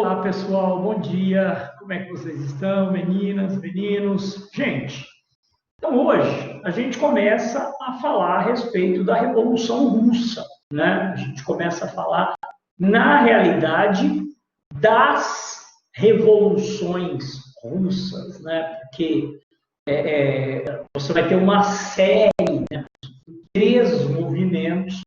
Olá, pessoal, bom dia. Como é que vocês estão, meninas, meninos? Gente, então hoje a gente começa a falar a respeito da Revolução Russa, né? A gente começa a falar, na realidade, das revoluções russas, né? Porque você vai ter uma série, né? 3 movimentos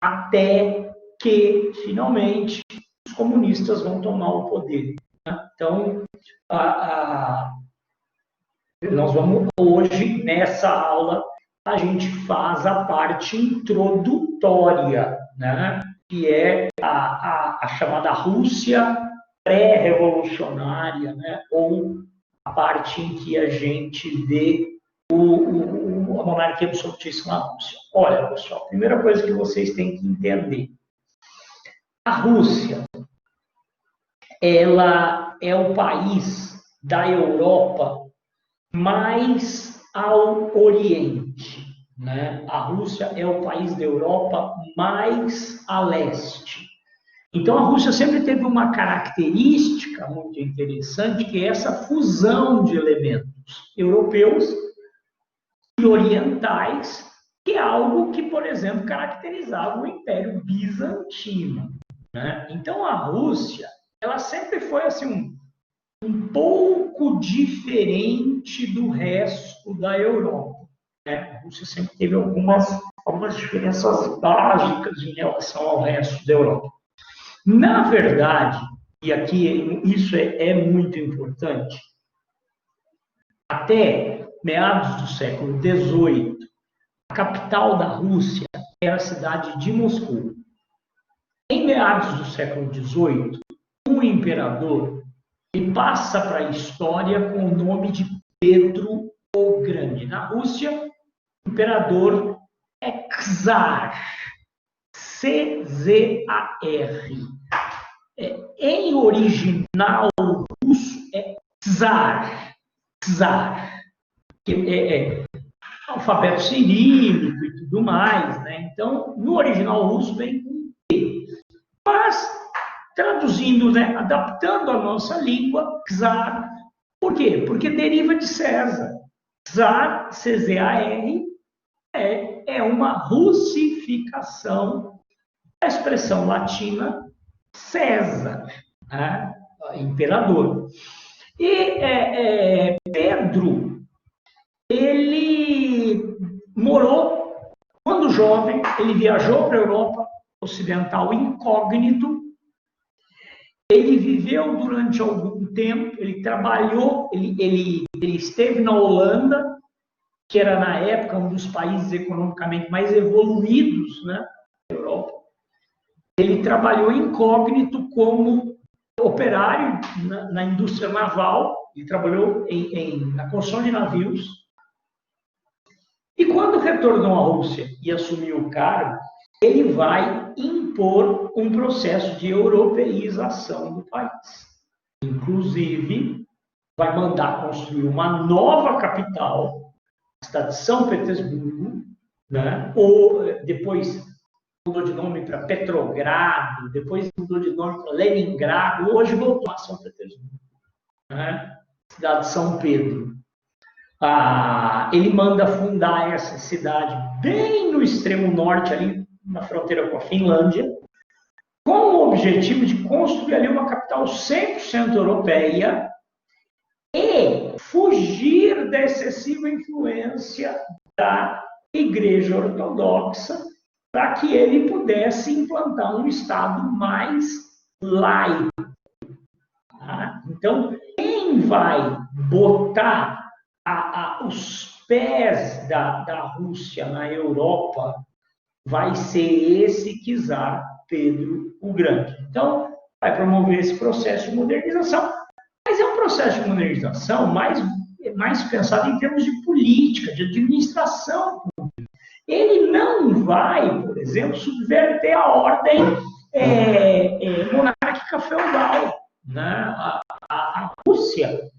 até que, finalmente, os comunistas vão tomar o poder. Né? Então, nós vamos hoje, nessa aula, a gente faz a parte introdutória, né? Que é a chamada Rússia pré-revolucionária, né? Ou a parte em que a gente vê a monarquia absolutista na Rússia. Olha, pessoal, a primeira coisa que vocês têm que entender. A Rússia, ela é o país da Europa mais ao Oriente, né? A Rússia é o país da Europa mais a leste. Então, a Rússia sempre teve uma característica muito interessante, que é essa fusão de elementos europeus e orientais, que é algo que, por exemplo, caracterizava o Império Bizantino, né? Então, a Rússia, ela sempre foi assim um pouco diferente do resto da Europa, né? A Rússia sempre teve algumas diferenças básicas em relação ao resto da Europa. Na verdade, e aqui isso é muito importante, até meados do século XVIII, a capital da Rússia era a cidade de Moscou. Em meados do século XVIII, o imperador ele passa para a história com o nome de Pedro o Grande. Na Rússia, o imperador é Czar. C-Z-A-R. Em original russo é Czar. Czar. Que é alfabeto cirílico e tudo mais, né? Então, no original russo vem com T. Mas, traduzindo, né, adaptando a nossa língua, Czar. Por quê? Porque deriva de César. Czar, C-Z-A-R, é uma russificação da expressão latina César, né? Imperador. E Pedro, ele morou, quando jovem, ele viajou para a Europa Ocidental incógnito, ele viveu durante algum tempo, ele trabalhou, ele esteve na Holanda, que era na época um dos países economicamente mais evoluídos, né, da Europa. Ele trabalhou incógnito como operário na indústria naval, ele trabalhou na construção de navios. E quando retornou à Rússia e assumiu o cargo, ele vai impor um processo de europeização do país. Inclusive, vai mandar construir uma nova capital, a cidade de São Petersburgo, né? Ou depois mudou de nome para Petrogrado, depois mudou de nome para Leningrado, hoje voltou a São Petersburgo, né? Cidade de São Pedro. Ele manda fundar essa cidade bem no extremo norte, ali na fronteira com a Finlândia, com o objetivo de construir ali uma capital 100% europeia e fugir da excessiva influência da Igreja Ortodoxa, para que ele pudesse implantar um Estado mais laico. Então, quem vai botar os pés da Rússia na Europa vai ser esse czar Pedro o Grande. Então, vai promover esse processo de modernização. Mas é um processo de modernização mais pensado em termos de política, de administração pública. Ele não vai, por exemplo, subverter a ordem monárquica feudal, né? A Rússia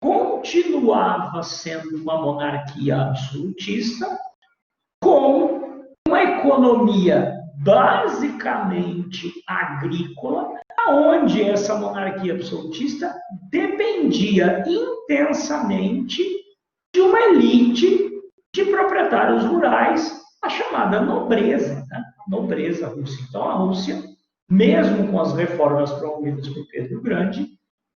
continuava sendo uma monarquia absolutista com uma economia basicamente agrícola, onde essa monarquia absolutista dependia intensamente de uma elite de proprietários rurais, a chamada nobreza, né? Nobreza russa. Então, a Rússia, mesmo com as reformas promovidas por Pedro o Grande,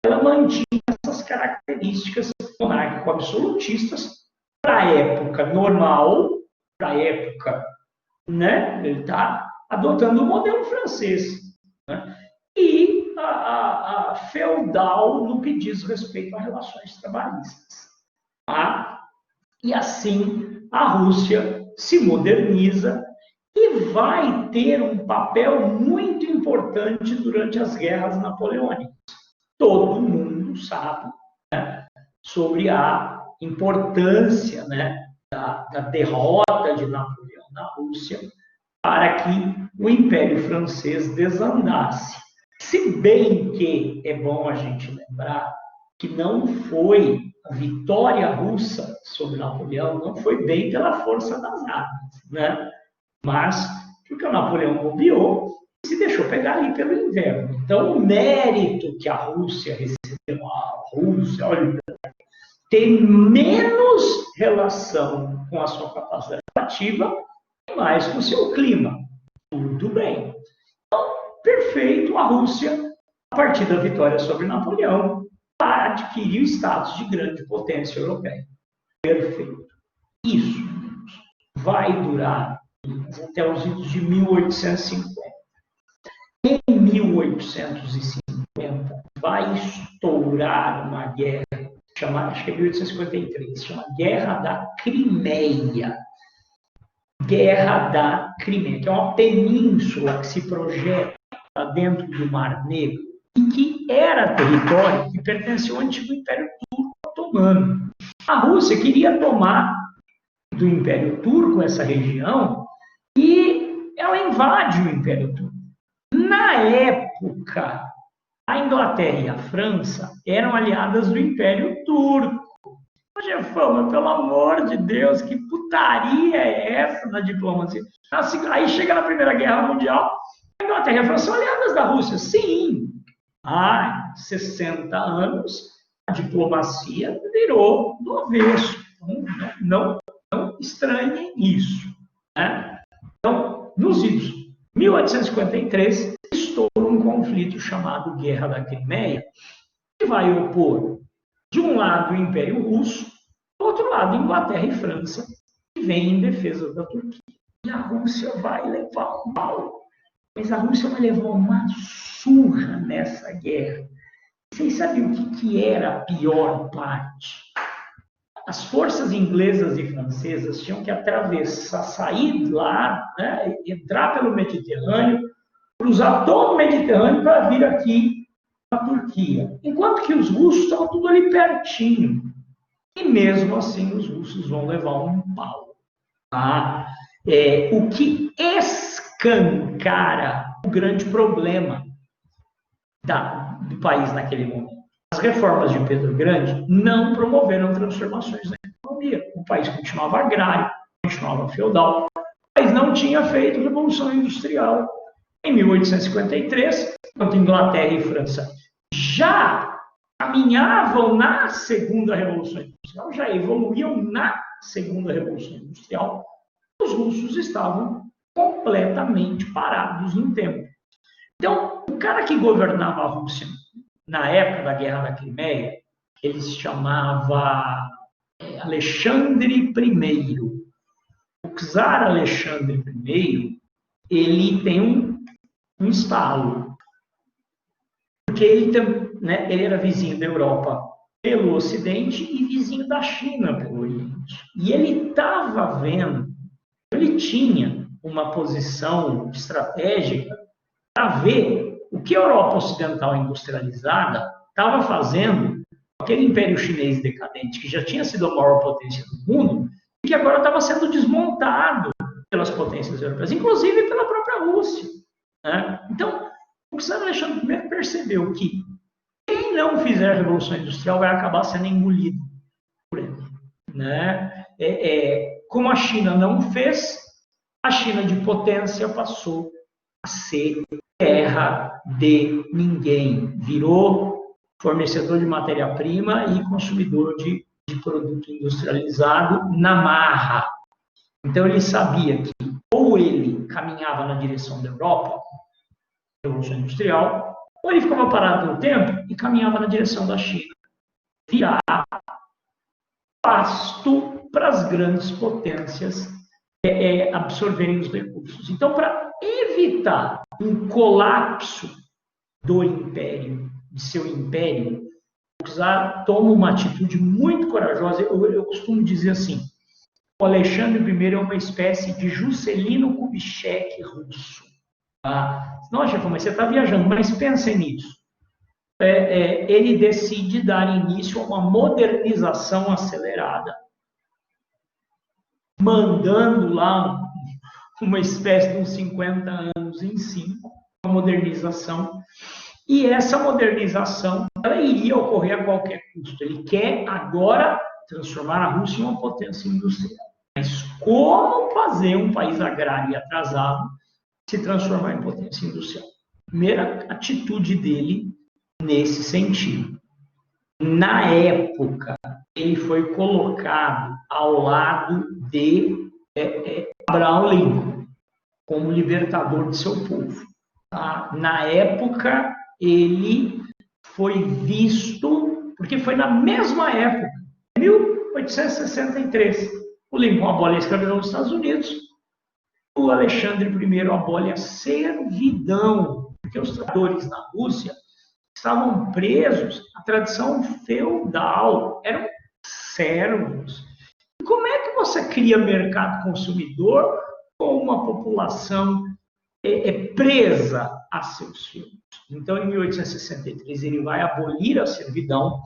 ela mantinha essas características monárquico-absolutistas para a época normal, para a época, né? Ele está adotando o modelo francês, né? E a feudal no que diz respeito a relações trabalhistas. Tá? E assim a Rússia se moderniza e vai ter um papel muito importante durante as guerras napoleônicas. Todo mundo sabe, né, sobre a importância, né, da derrota de Napoleão na Rússia para que o Império Francês desandasse. Se bem que é bom a gente lembrar que não foi a vitória russa sobre Napoleão, não foi bem pela força das armas, né? Mas porque o Napoleão bobeou e se deixou pegar ali pelo inverno. Então, o mérito que a Rússia recebeu, a Rússia, olha, tem menos relação com a sua capacidade ativa e mais com o seu clima. Tudo bem. Então, perfeito, a Rússia, a partir da vitória sobre Napoleão, adquiriu status de grande potência europeia. Perfeito. Isso vai durar até os idos de 1850. Em 1850, vai estourar uma guerra, chamada, acho que é 1853, chama Guerra da Crimeia. Guerra da Crimeia, que é uma península que se projeta dentro do Mar Negro e que era território que pertenceu ao antigo Império Turco Otomano. A Rússia queria tomar do Império Turco essa região e ela invade o Império Turco. Na época, a Inglaterra e a França eram aliadas do Império Turco. Jefão, pelo amor de Deus, que putaria é essa na diplomacia? Aí chega na Primeira Guerra Mundial, a Inglaterra e a França são aliadas da Rússia. Sim, há 60 anos a diplomacia virou do avesso. Não estranhem isso. Né? Então, nos idos 1853, estoura um conflito chamado Guerra da Crimeia, que vai opor, de um lado, o Império Russo, do outro lado, Inglaterra e França, que vem em defesa da Turquia. E a Rússia vai levar um pau. Mas a Rússia vai levar uma surra nessa guerra. Vocês sabem o que era a pior parte? As forças inglesas e francesas tinham que atravessar, sair lá, né, entrar pelo Mediterrâneo, cruzar todo o Mediterrâneo para vir aqui para a Turquia. Enquanto que os russos estavam tudo ali pertinho. E mesmo assim os russos vão levar um pau. Tá? O que escancara o grande problema do país naquele momento. As reformas de Pedro Grande não promoveram transformações na economia. O país continuava agrário, continuava feudal. O país não tinha feito revolução industrial. Em 1853, enquanto Inglaterra e França já caminhavam na segunda revolução industrial, já evoluíam na segunda revolução industrial, os russos estavam completamente parados no tempo. Então, o cara que governava a Rússia na época da Guerra da Crimeia, ele se chamava Alexandre I. O czar Alexandre I, ele tem um estalo, porque ele era vizinho da Europa pelo Ocidente e vizinho da China pelo Oriente. E ele estava vendo, ele tinha uma posição estratégica para ver o que a Europa Ocidental industrializada estava fazendo com aquele Império Chinês decadente, que já tinha sido a maior potência do mundo, e que agora estava sendo desmontado pelas potências europeias, inclusive pela própria Rússia. Né? Então, o czar Alexandre I percebeu que quem não fizer a Revolução Industrial vai acabar sendo engolido por ele. Né? Como a China não fez, a China de potência passou a ser terra de ninguém. Virou fornecedor de matéria-prima e consumidor de produto industrializado na marra. Então, ele sabia que ou ele caminhava na direção da Europa, Revolução Industrial, ou ele ficava parado pelo tempo e caminhava na direção da China. Virar pasto para as grandes potências absorverem os recursos. Então, para evitar um colapso do império, de seu império, o czar toma uma atitude muito corajosa. Eu costumo dizer assim, o Alexandre I é uma espécie de Juscelino Kubitschek russo. Tá? Nossa, mas você está viajando, mas pensem nisso. Ele decide dar início a uma modernização acelerada, mandando lá uma espécie de uns 50 anos em 5, uma modernização. E essa modernização ela iria ocorrer a qualquer custo. Ele quer agora transformar a Rússia em uma potência industrial. Mas como fazer um país agrário e atrasado se transformar em potência industrial? Primeira atitude dele nesse sentido. Na época, ele foi colocado ao lado de Abraham Lincoln como libertador de seu povo. Tá? Na época, ele foi visto, porque foi na mesma época, 1863, o Lincoln abole a escravidão nos Estados Unidos, o Alexandre I abole a servidão, porque os trabalhadores na Rússia estavam presos à tradição feudal, eram servos. E como é que você cria mercado consumidor com uma população presa a seus filhos? Então, em 1863, ele vai abolir a servidão.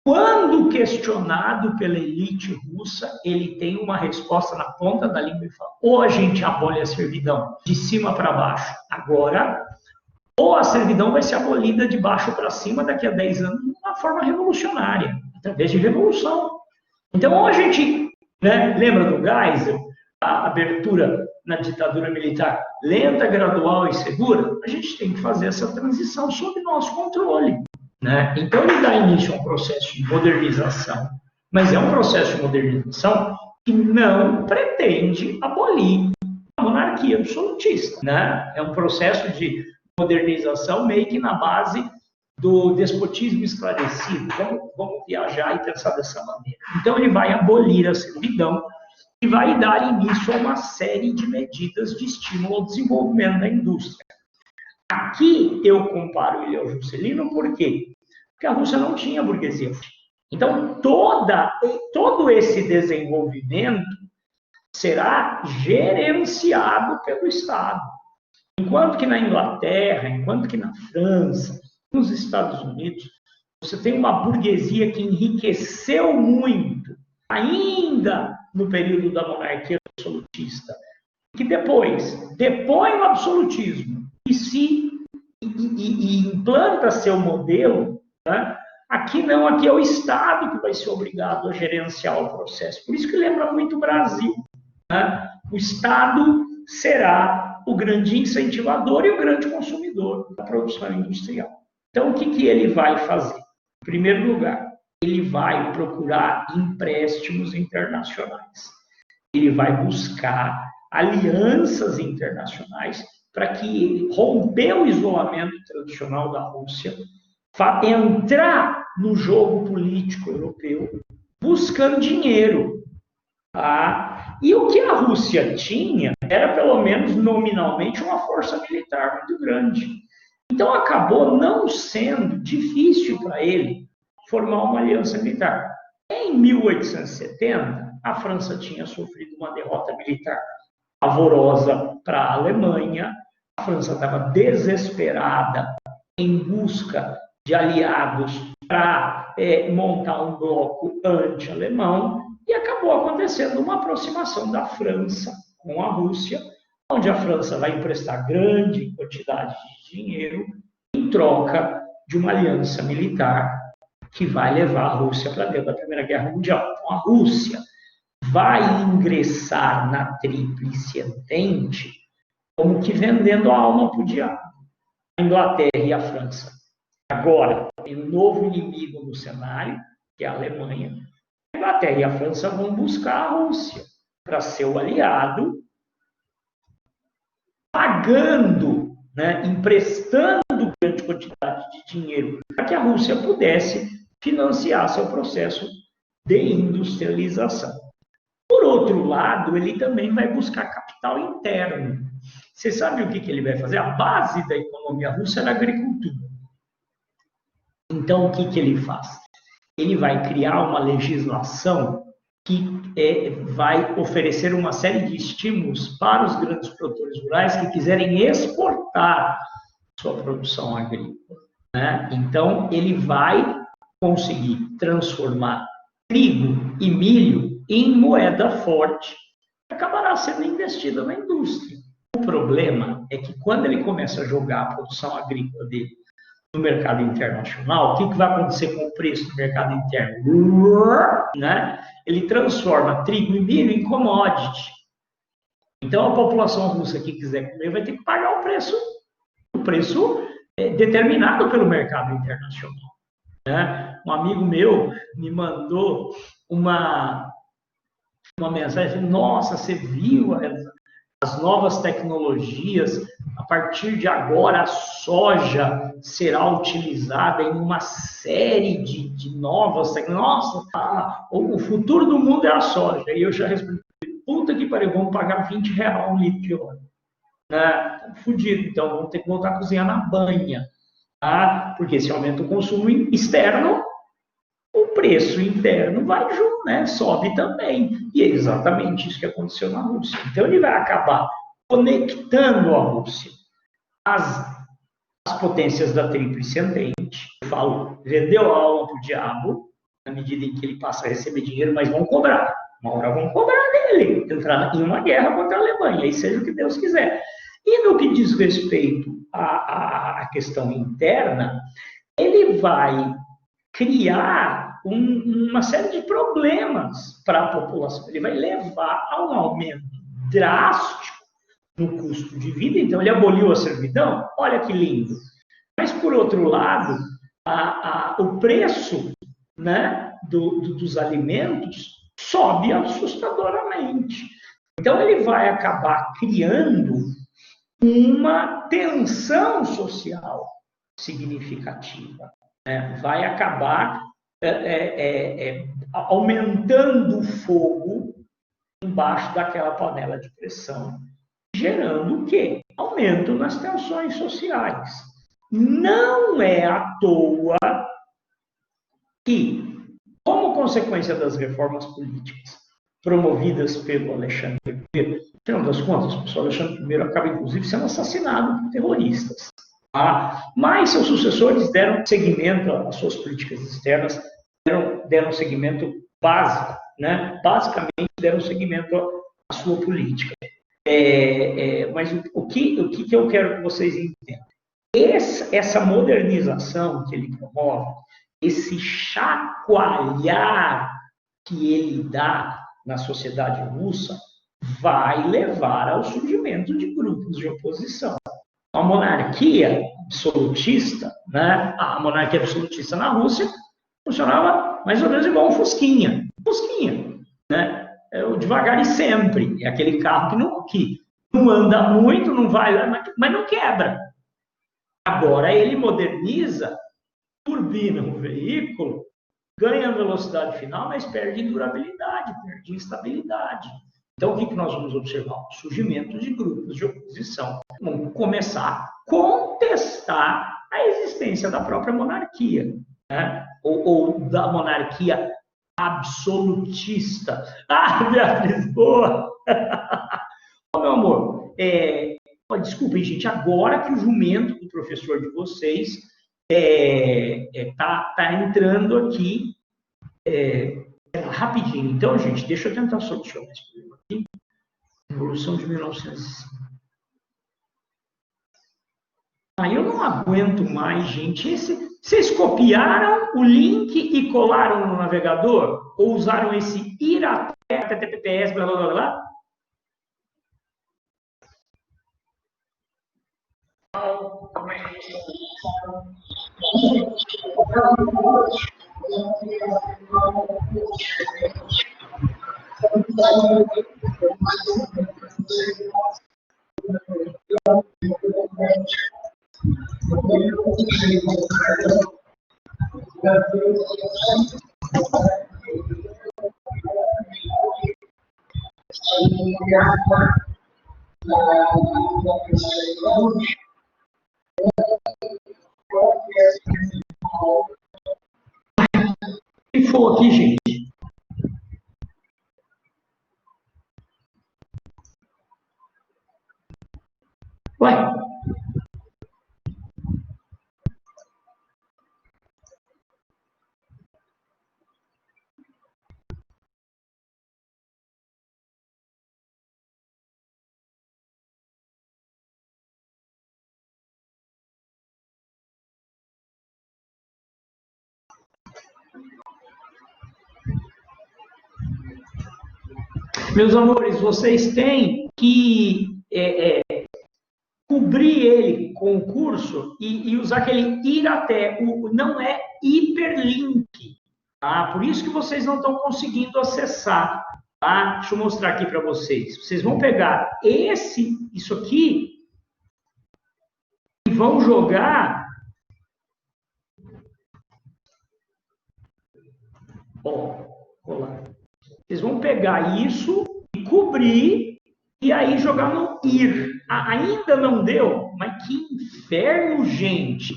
Quando questionado pela elite russa, ele tem uma resposta na ponta da língua e fala: ou a gente abole a servidão de cima para baixo agora, ou a servidão vai ser abolida de baixo para cima daqui a 10 anos de uma forma revolucionária, através de revolução. Então, ou a gente, lembra do Geisel, a abertura na ditadura militar lenta, gradual e segura? A gente tem que fazer essa transição sob nosso controle. Então, ele dá início a um processo de modernização, mas é um processo de modernização que não pretende abolir a monarquia absolutista. É um processo de modernização meio que na base do despotismo esclarecido. Vamos viajar e pensar dessa maneira. Então, ele vai abolir a servidão e vai dar início a uma série de medidas de estímulo ao desenvolvimento da indústria. Aqui eu comparo ele ao Juscelino, por quê? Porque a Rússia não tinha burguesia. Então, todo esse desenvolvimento será gerenciado pelo Estado. Enquanto que na Inglaterra, enquanto que na França, nos Estados Unidos, você tem uma burguesia que enriqueceu muito, ainda no período da monarquia absolutista, que depois depõe o absolutismo e implanta seu modelo. Aqui não, aqui é o Estado que vai ser obrigado a gerenciar o processo. Por isso que lembra muito o Brasil. O Estado será o grande incentivador e o grande consumidor da produção industrial. Então, o que ele vai fazer? Em primeiro lugar, ele vai procurar empréstimos internacionais. Ele vai buscar alianças internacionais para que romper o isolamento tradicional da Rússia, entrar no jogo político europeu, buscando dinheiro. E o que a Rússia tinha era, pelo menos nominalmente, uma força militar muito grande. Então, acabou não sendo difícil para ele formar uma aliança militar. Em 1870, a França tinha sofrido uma derrota militar pavorosa para a Alemanha. A França estava desesperada em busca de aliados para montar um bloco anti-alemão, e acabou acontecendo uma aproximação da França com a Rússia, onde a França vai emprestar grande quantidade de dinheiro em troca de uma aliança militar que vai levar a Rússia para dentro da Primeira Guerra Mundial. Então, a Rússia vai ingressar na Tríplice Entente como que vendendo a alma para o diabo. A Inglaterra e a França. Agora, tem um novo inimigo no cenário, que é a Alemanha. A Inglaterra e a França vão buscar a Rússia para ser o aliado, pagando, né, emprestando grande quantidade de dinheiro para que a Rússia pudesse financiar seu processo de industrialização. Por outro lado, ele também vai buscar capital interno. Você sabe o que ele vai fazer? A base da economia russa é a agricultura. Então, o que ele faz? Ele vai criar uma legislação que vai oferecer uma série de estímulos para os grandes produtores rurais que quiserem exportar sua produção agrícola, né? Então, ele vai conseguir transformar trigo e milho em moeda forte, que acabará sendo investida na indústria. O problema é que quando ele começa a jogar a produção agrícola dele no mercado internacional, o que vai acontecer com o preço do mercado interno? Né? Ele transforma trigo e milho em commodity. Então, a população russa que quiser comer vai ter que pagar o preço determinado pelo mercado internacional. Né? Um amigo meu me mandou uma mensagem: nossa, você viu as novas tecnologias? A partir de agora, a soja será utilizada em uma série de novas tecnologias. Nossa, o futuro do mundo é a soja. E eu já respondi: puta que pariu, vamos pagar R$20 um litro de óleo. Né? Fudido, então vamos ter que voltar a cozinhar na banha. Tá? Porque se aumenta o consumo externo, o preço interno vai junto, né? Sobe também. E é exatamente isso que aconteceu na Rússia. Então, ele vai acabar conectando a Rússia às potências da Tríplice Entente. Eu falo, vendeu a alma para o diabo, na medida em que ele passa a receber dinheiro, mas vão cobrar. Uma hora vão cobrar dele, entrar em uma guerra contra a Alemanha, e seja o que Deus quiser. E no que diz respeito à questão interna, ele vai criar uma série de problemas para a população. Ele vai levar a um aumento drástico no custo de vida. Então, ele aboliu a servidão. Olha que lindo. Mas, por outro lado, o preço, né, dos alimentos sobe assustadoramente. Então, ele vai acabar criando uma tensão social significativa. Vai acabar aumentando o fogo embaixo daquela panela de pressão, gerando o quê? Aumento nas tensões sociais. Não é à toa que, como consequência das reformas políticas promovidas pelo Alexandre I, afinal das contas, o pessoal Alexandre I acaba, inclusive, sendo assassinado por terroristas. Mas seus sucessores deram seguimento às suas políticas externas, deram seguimento básico, né? Basicamente deram seguimento à sua política. Mas o que eu quero que vocês entendam? Essa modernização que ele promove, esse chacoalhar que ele dá na sociedade russa, vai levar ao surgimento de grupos de oposição. A monarquia absolutista, né? A monarquia absolutista na Rússia funcionava mais ou menos igual um Fusquinha. Fusquinha, né? O devagar e sempre. É aquele carro que não anda muito, não vai, mas não quebra. Agora ele moderniza, turbina o veículo, ganha velocidade final, mas perde em durabilidade, perde em estabilidade. Então, o que nós vamos observar? O surgimento de grupos de oposição. Vamos começar a contestar a existência da própria monarquia, né? ou da monarquia absolutista. Beatriz, boa! Meu amor, desculpem, gente, agora que o jumento do professor de vocês tá entrando aqui rapidinho. Então, gente, deixa eu tentar solucionar esse problema aqui. Revolução de 1905. Eu não aguento mais, gente. Vocês copiaram o link e colaram no navegador? Ou usaram esse ir até HTTPS, blá, blá, blá, blá? que for aqui, gente. Ué? Meus amores, vocês têm que cobrir ele com o curso e usar aquele ir até. Não é hiperlink, tá? Por isso que vocês não estão conseguindo acessar, tá? Deixa eu mostrar aqui para vocês. Vocês vão pegar isso aqui e vão jogar. Ó, lá. Vocês vão pegar isso e cobrir e aí jogar no ir. Ainda não deu? Mas que inferno, gente!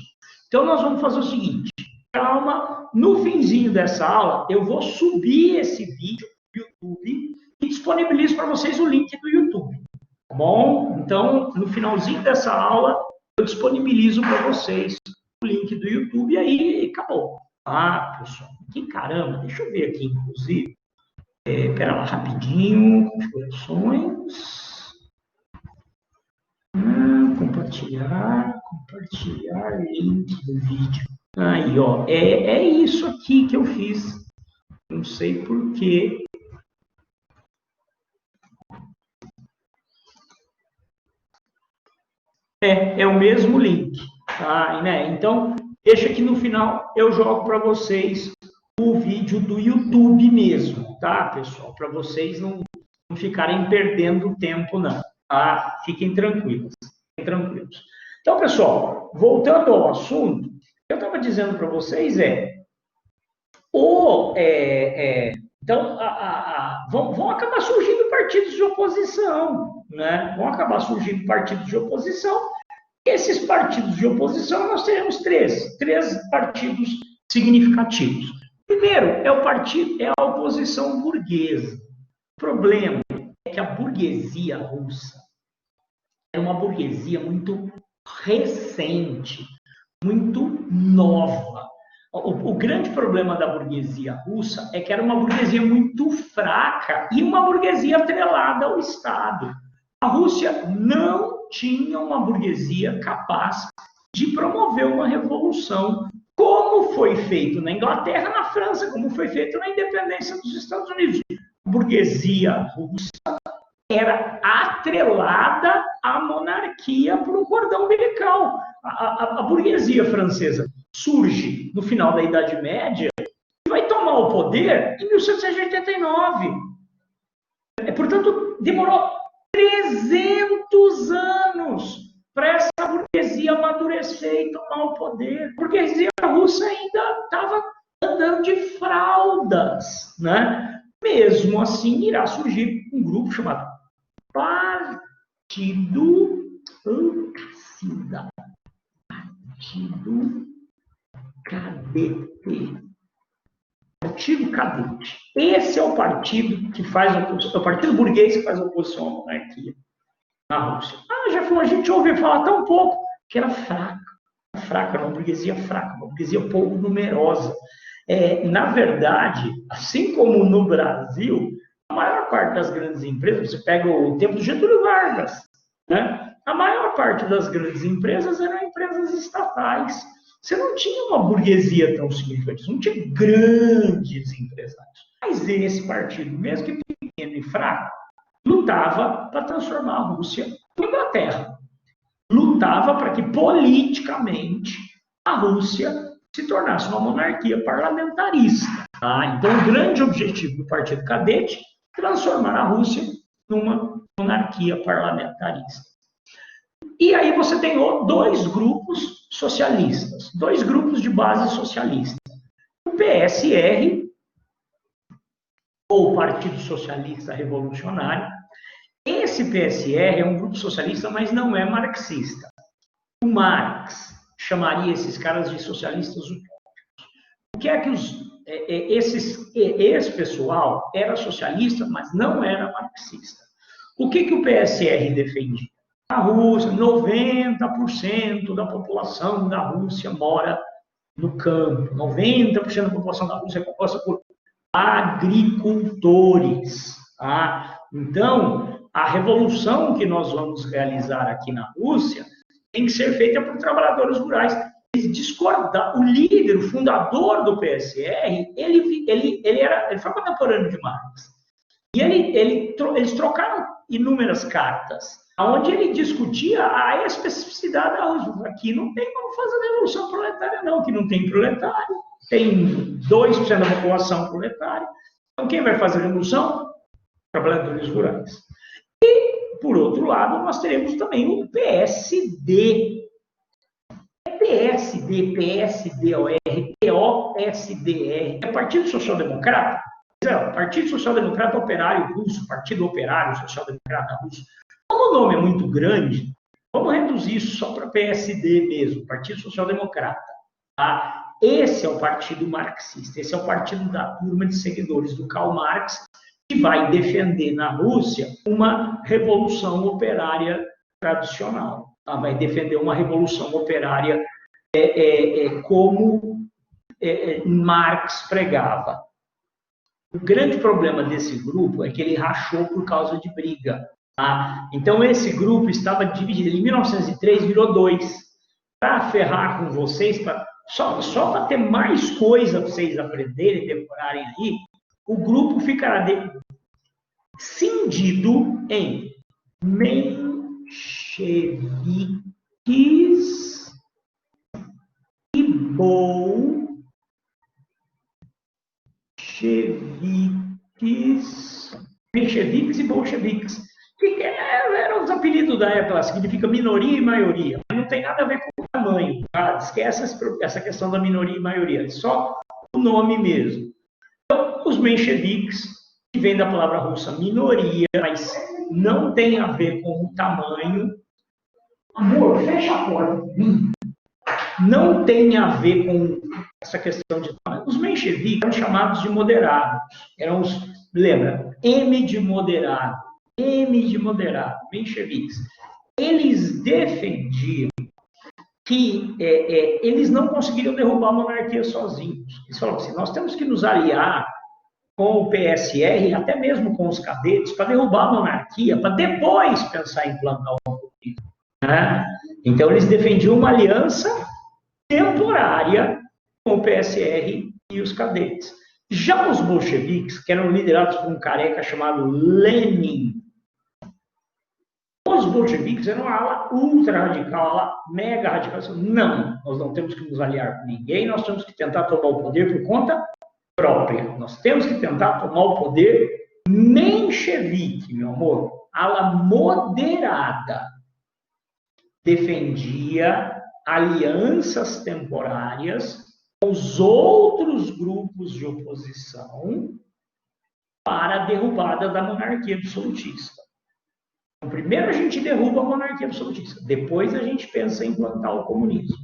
Então, nós vamos fazer o seguinte. Calma, no finzinho dessa aula, eu vou subir esse vídeo no YouTube e disponibilizo para vocês o link do YouTube. Tá bom? Então, no finalzinho dessa aula, eu disponibilizo para vocês o link do YouTube e aí acabou. Ah, pessoal, que caramba, deixa eu ver aqui, inclusive. Espera lá, rapidinho, configurações. Compartilhar link do vídeo. Aí, ó, é isso aqui que eu fiz. Não sei por quê. É o mesmo link, tá? Né? Então, deixa que no final eu jogo para vocês o vídeo do YouTube mesmo, tá, pessoal? Para vocês não ficarem perdendo tempo, não. Tá? Fiquem tranquilos. Então, pessoal, voltando ao assunto, eu estava dizendo para vocês então, vão acabar surgindo partidos de oposição, né? Vão acabar surgindo partidos de oposição. Esses partidos de oposição, nós teremos três partidos significativos. Primeiro, é a oposição burguesa. O problema é que a burguesia russa é uma burguesia muito recente, muito nova. O grande problema da burguesia russa é que era uma burguesia muito fraca e uma burguesia atrelada ao Estado. A Rússia não tinha uma burguesia capaz de promover uma revolução, como foi feito na Inglaterra, na França, como foi feito na independência dos Estados Unidos. A burguesia russa era atrelada à monarquia por um cordão umbilical. A burguesia francesa surge no final da Idade Média e vai tomar o poder em 1789. Portanto, demorou 300 anos para essa burguesia amadurecer e tomar o poder. A burguesia russa ainda estava andando de fraldas, né? Mesmo assim, irá surgir um grupo chamado Partido Cadete. Partido Cadete. Esse é o partido que faz oposição, é o partido burguês que faz oposição à monarquia na Rússia. A gente ouve falar tão pouco que era fraca, era uma burguesia fraca, uma burguesia pouco numerosa. Na verdade, assim como no Brasil, a maior parte das grandes empresas, você pega o tempo do Getúlio Vargas, né? A maior parte das grandes empresas eram empresas estatais. Você não tinha uma burguesia tão significativa, não tinha grandes empresários. Mas esse partido, mesmo que pequeno e fraco, lutava para transformar a Rússia em Inglaterra. lutava para que politicamente a Rússia se tornasse uma monarquia parlamentarista. Tá? Então, o grande objetivo do Partido Cadete é transformar a Rússia numa monarquia parlamentarista. E aí você tem dois grupos socialistas, dois grupos de base socialista. O PSR, ou Partido Socialista Revolucionário. Esse PSR é um grupo socialista, mas não é marxista. O Marx chamaria esses caras de socialistas utópicos. O que é que esse pessoal era socialista, mas não era marxista? O que o PSR defendia? A Rússia, 90% da população da Rússia mora no campo. 90% da população da Rússia é composta por agricultores. Tá? Então, a revolução que nós vamos realizar aqui na Rússia tem que ser feita por trabalhadores rurais. Eles discordaram. O líder, o fundador do PSR, ele foi contemporâneo de Marx. E eles trocaram inúmeras cartas, onde ele discutia a especificidade da Rússia. Aqui não tem como fazer revolução proletária, não, que não tem proletário. Tem 2% da população proletária. Então, quem vai fazer a revolução? Trabalhadores rurais. E, por outro lado, nós teremos também o PSD. PSD, PSDOR, POSDR. É Partido Social Democrata? Partido Social Democrata Operário Russo, Partido Operário Social Democrata Russo. Como o nome é muito grande, vamos reduzir isso só para PSD mesmo, Partido Social Democrata. Tá? Esse é o partido marxista, esse é o partido da turma de seguidores do Karl Marx, que vai defender na Rússia uma revolução operária tradicional. Tá? Vai defender uma revolução operária como Marx pregava. O grande problema desse grupo é que ele rachou por causa de briga. Tá? Então, esse grupo estava dividido. Em 1903, virou 2. Para ferrar com vocês, só para ter mais coisa para vocês aprenderem, decorarem aí, o grupo ficará cindido em mencheviques e bolcheviques. Que eram os apelidos da época, significa minoria e maioria. Não tem nada a ver com o tamanho. Tá? Esquece essa questão da minoria e maioria. É só o nome mesmo. Então, os mencheviques, que vem da palavra russa minoria, mas não tem a ver com o tamanho. Amor, fecha a porta. Não tem a ver com essa questão de tamanho. Os mencheviques eram chamados de moderados. Eram lembra, M de moderado, mencheviques. Eles defendiam que eles não conseguiriam derrubar a monarquia sozinhos. Eles falaram assim, nós temos que nos aliar com o PSR, até mesmo com os cadetes, para derrubar a monarquia, para depois pensar em implantar o comunismo. Né? Então, eles defendiam uma aliança temporária com o PSR e os cadetes. Já os bolcheviques, que eram liderados por um careca chamado Lenin, os bolcheviques eram uma ala ultra radical, uma ala mega radical. Não, nós não temos que nos aliar com ninguém, nós temos que tentar tomar o poder por conta própria. Nós temos que tentar tomar o poder menchevique, meu amor. Ala moderada. Defendia alianças temporárias com os outros grupos de oposição para a derrubada da monarquia absolutista. Então, primeiro a gente derruba a monarquia absolutista, depois a gente pensa em implantar o comunismo.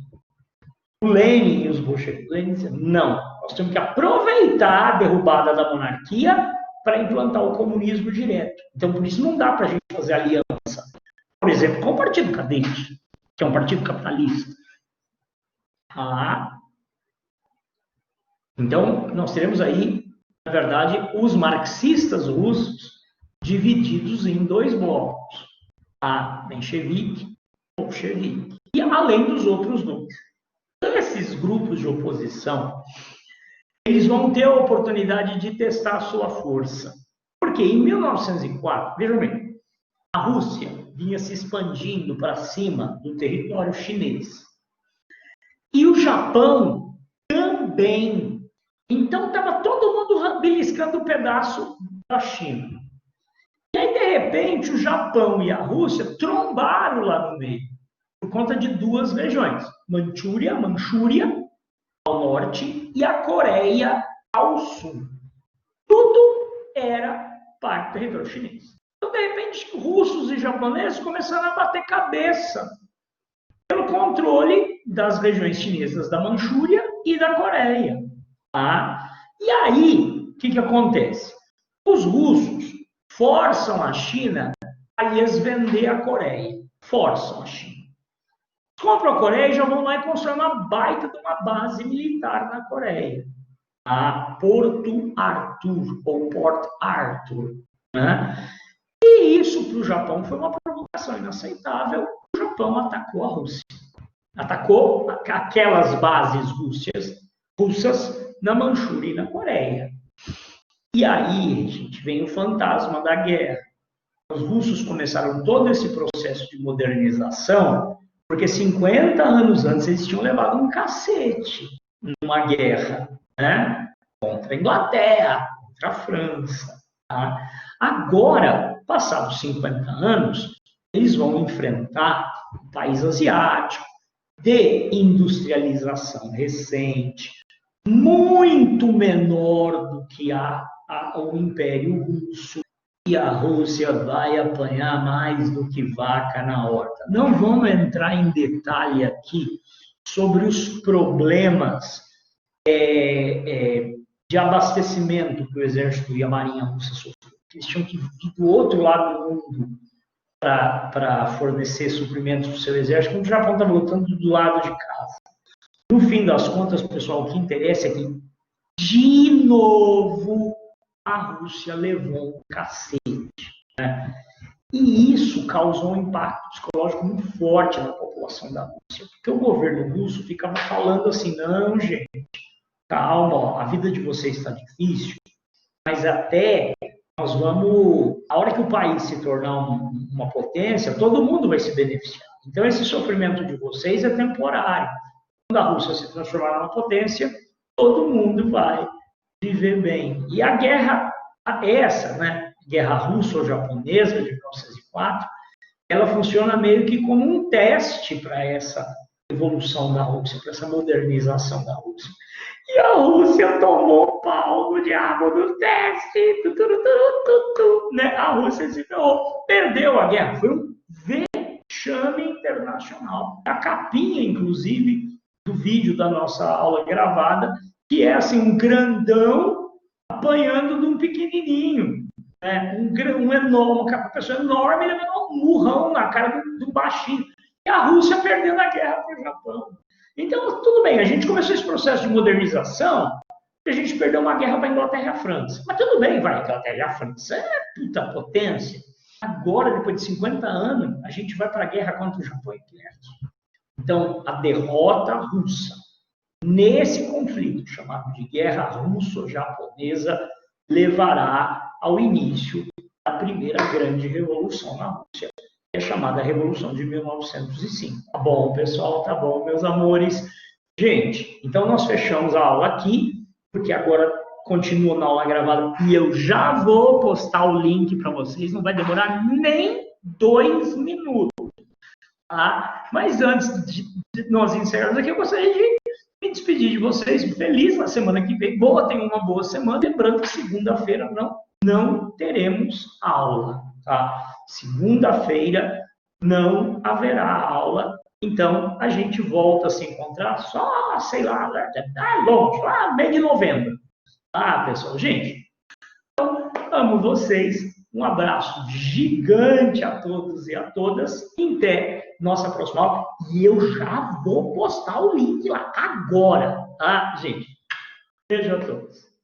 O Lenin e os bolcheviques diziam, não, nós temos que aproveitar a derrubada da monarquia para implantar o comunismo direto. Então, por isso não dá para a gente fazer aliança, por exemplo, com o Partido Cadete, que é um partido capitalista. Então, nós teremos aí, na verdade, os marxistas russos divididos em 2 blocos. A menchevique e bolchevique. E além dos outros 2. Esses grupos de oposição, eles vão ter a oportunidade de testar a sua força. Porque em 1904, vejam bem, A Rússia vinha se expandindo para cima do território chinês. E o Japão também. Então, estava todo mundo beliscando um pedaço da China. E aí, de repente, o Japão e a Rússia trombaram lá no meio, por conta de duas regiões, Manchúria ao norte e a Coreia ao sul. Tudo era parte do território chinês. Então, de repente, russos e japoneses começaram a bater cabeça pelo controle das regiões chinesas da Manchúria e da Coreia. Tá? E aí, o que acontece? Os russos forçam a China a lhes vender a Coreia. Forçam a China. Compram a Coreia e já vão lá e constroem uma baita de uma base militar na Coreia. A Porto Arthur, ou Port Arthur. Né? E isso para o Japão foi uma provocação inaceitável. O Japão atacou a Rússia. Atacou aquelas bases russas na Manchúria e na Coreia. E aí, gente, vem o fantasma da guerra. Os russos começaram todo esse processo de modernização, porque 50 anos antes eles tinham levado um cacete numa guerra, né? Contra a Inglaterra, contra a França. Tá? Agora, passados 50 anos, eles vão enfrentar um país asiático, de industrialização recente, muito menor do que o Império Russo, e a Rússia vai apanhar mais do que vaca na horta. Não vamos entrar em detalhe aqui sobre os problemas de abastecimento que o Exército e a Marinha Russa sofreram. Eles tinham que vir do outro lado do mundo para fornecer suprimentos para o seu exército, quando o Japão estava lutando do lado de casa. No fim das contas, pessoal, o que interessa é que, de novo, a Rússia levou um cacete. Né? E isso causou um impacto psicológico muito forte na população da Rússia, porque o governo russo ficava falando assim, não, gente, calma, ó, a vida de vocês está difícil, mas até nós vamos, a hora que o país se tornar uma potência, todo mundo vai se beneficiar. Então, esse sofrimento de vocês é temporário. Quando a Rússia se transformar numa potência, todo mundo vai viver bem. E a guerra, né, guerra russo-japonesa de 1904, ela funciona meio que como um teste para essa evolução da Rússia, para essa modernização da Rússia. E a Rússia tomou pau no diabo do teste, né? A Rússia se ferrou, perdeu a guerra. Foi um vexame internacional. A capinha, inclusive, do vídeo da nossa aula gravada, que é assim, um grandão apanhando de um pequenininho. Né? Um enorme, uma pessoa enorme, ele deu um murrão na cara do baixinho. E a Rússia perdendo a guerra para o Japão. Então, tudo bem, a gente começou esse processo de modernização e a gente perdeu uma guerra para a Inglaterra e a França. Mas tudo bem, vai, Inglaterra e a França é puta potência. Agora, depois de 50 anos, a gente vai para a guerra contra o Japão e a Então, a derrota russa nesse conflito, chamado de Guerra Russo-Japonesa, levará ao início da primeira grande revolução na Rússia, que é chamada Revolução de 1905. Tá bom, pessoal? Tá bom, meus amores? Gente, então nós fechamos a aula aqui, porque agora continua na aula gravada e eu já vou postar o link para vocês, não vai demorar nem 2 minutos. Tá? Mas antes de nós encerrarmos aqui, eu gostaria de me despedir de vocês. Feliz na semana que vem. Tenham uma boa semana. Lembrando que segunda-feira não teremos aula. Tá? Segunda-feira não haverá aula. Então, a gente volta a se encontrar só, sei lá, longe, lá meio de novembro. Tá, pessoal? Gente, então, amo vocês. Um abraço gigante a todos e a todas. Até nossa próxima aula. E eu já vou postar o link lá agora, tá, gente? Beijo a todos.